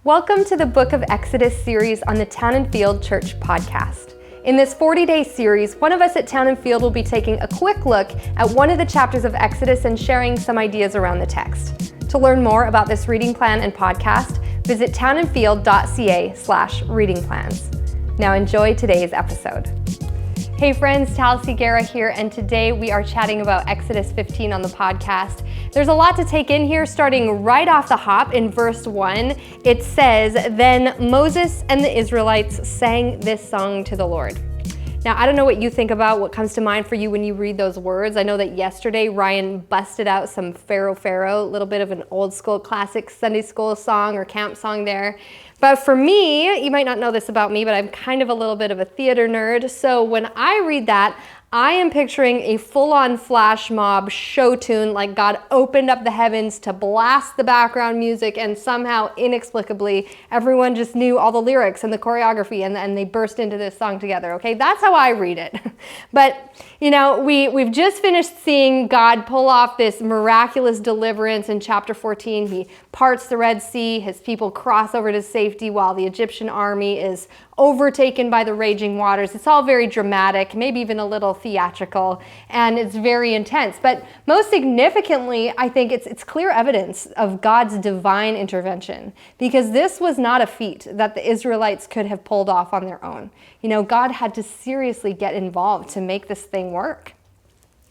Welcome to the Book of Exodus series on the Town and Field Church podcast. In this 40-day series, one of us at Town and Field will be taking a quick look at one of the chapters of Exodus and sharing some ideas around the text. To learn more about this reading plan and podcast, visit townandfield.ca/reading plans. Now enjoy today's episode. Hey friends, Tal Segura here, and today we are chatting about Exodus 15 on the podcast. There's a lot to take in here, starting right off the hop in verse 1. It says, "Then Moses and the Israelites sang this song to the Lord." Now, I don't know what you think about, what comes to mind for you when you read those words. I know that yesterday Ryan busted out some Pharaoh, a little bit of an old school classic Sunday school song or camp song there. But for me, you might not know this about me, but I'm kind of a little bit of a theater nerd. So when I read that, I am picturing a full-on flash mob show tune, like God opened up the heavens to blast the background music, and somehow, inexplicably, everyone just knew all the lyrics and the choreography, and they burst into this song together, okay? That's how I read it. But, you know, we've just finished seeing God pull off this miraculous deliverance in chapter 14. He parts the Red Sea, his people cross over to safety while the Egyptian army is overtaken by the raging waters. It's all very dramatic, maybe even a little theatrical, and it's very intense. But most significantly, I think it's clear evidence of God's divine intervention, because this was not a feat that the Israelites could have pulled off on their own. You know, God had to seriously get involved to make this thing work.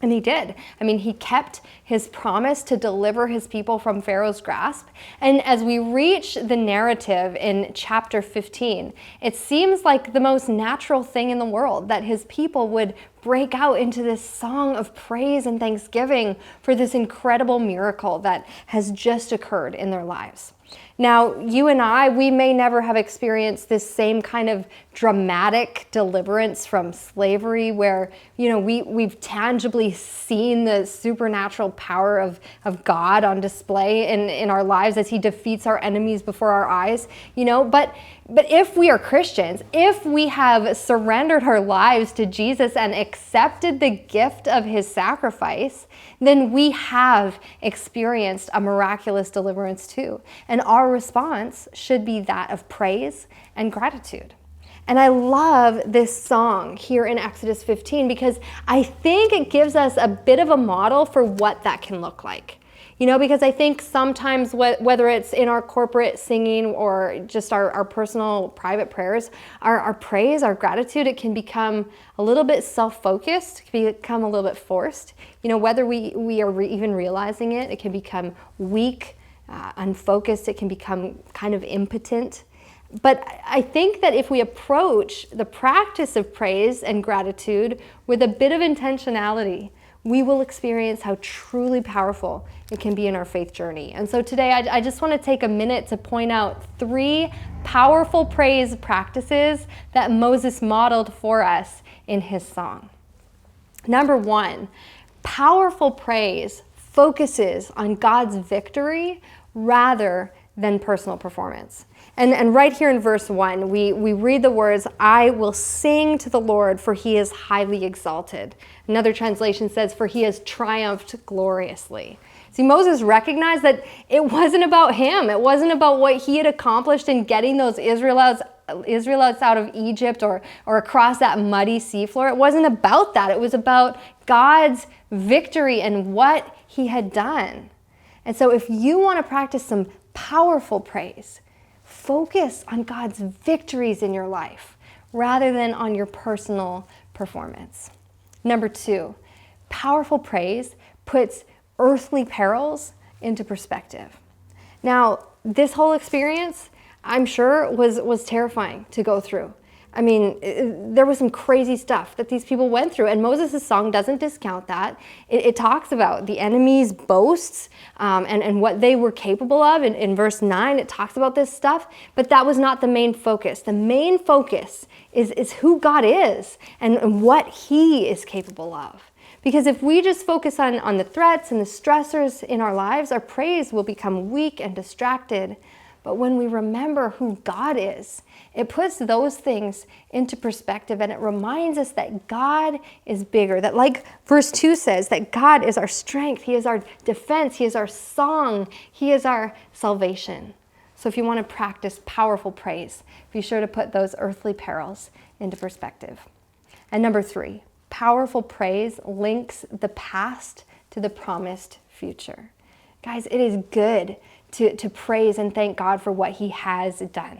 And he did. I mean, he kept his promise to deliver his people from Pharaoh's grasp. And as we reach the narrative in chapter 15, it seems like the most natural thing in the world that his people would break out into this song of praise and thanksgiving for this incredible miracle that has just occurred in their lives. Now, you and I, we may never have experienced this same kind of dramatic deliverance from slavery where, you know, we've tangibly seen the supernatural power of God on display in our lives as he defeats our enemies before our eyes, you know, but if we are Christians, if we have surrendered our lives to Jesus and accepted the gift of his sacrifice, then we have experienced a miraculous deliverance too. And our response should be that of praise and gratitude. And I love this song here in Exodus 15 because I think it gives us a bit of a model for what that can look like. You know, because I think sometimes whether it's in our corporate singing or just our personal private prayers, our praise, our gratitude, it can become a little bit self-focused, it can become a little bit forced. You know, whether we are even realizing it, it can become weak, unfocused, it can become kind of impotent. But I think that if we approach the practice of praise and gratitude with a bit of intentionality, we will experience how truly powerful it can be in our faith journey. And so today, I just want to take a minute to point out 3 powerful praise practices that Moses modeled for us in his song. Number 1, powerful praise focuses on God's victory rather than personal performance. And right here in verse 1, we read the words, "I will sing to the Lord, for he is highly exalted." Another translation says, "For he has triumphed gloriously." See, Moses recognized that it wasn't about him. It wasn't about what he had accomplished in getting those Israelites out of Egypt or across that muddy seafloor. It wasn't about that. It was about God's victory and what he had done. And so if you want to practice some powerful praise, focus on God's victories in your life rather than on your personal performance. Number 2, powerful praise puts earthly perils into perspective. Now, this whole experience, I'm sure, was terrifying to go through. I mean, there was some crazy stuff that these people went through, and Moses' song doesn't discount that. It talks about the enemy's boasts and what they were capable of. In verse 9, it talks about this stuff, but that was not the main focus. The main focus is who God is and what he is capable of. Because if we just focus on the threats and the stressors in our lives, our praise will become weak and distracted. But when we remember who God is, it puts those things into perspective, and it reminds us that God is bigger. That, like verse 2 says, that God is our strength, he is our defense, he is our song, he is our salvation. So if you want to practice powerful praise, be sure to put those earthly perils into perspective. And number 3, powerful praise links the past to the promised future. Guys, it is good to praise and thank God for what he has done.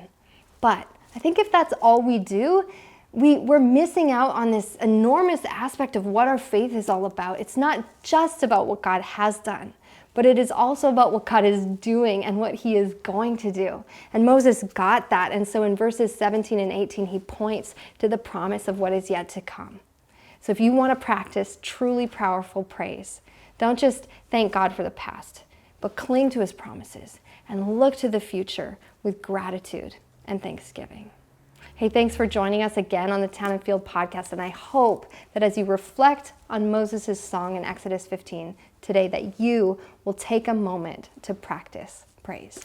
But I think if that's all we do, we're missing out on this enormous aspect of what our faith is all about. It's not just about what God has done, but it is also about what God is doing and what he is going to do. And Moses got that. And so in verses 17 and 18, he points to the promise of what is yet to come. So if you want to practice truly powerful praise, don't just thank God for the past, but cling to his promises and look to the future with gratitude and thanksgiving. Hey, thanks for joining us again on the Town and Field podcast, and I hope that as you reflect on Moses' song in Exodus 15 today, that you will take a moment to practice praise.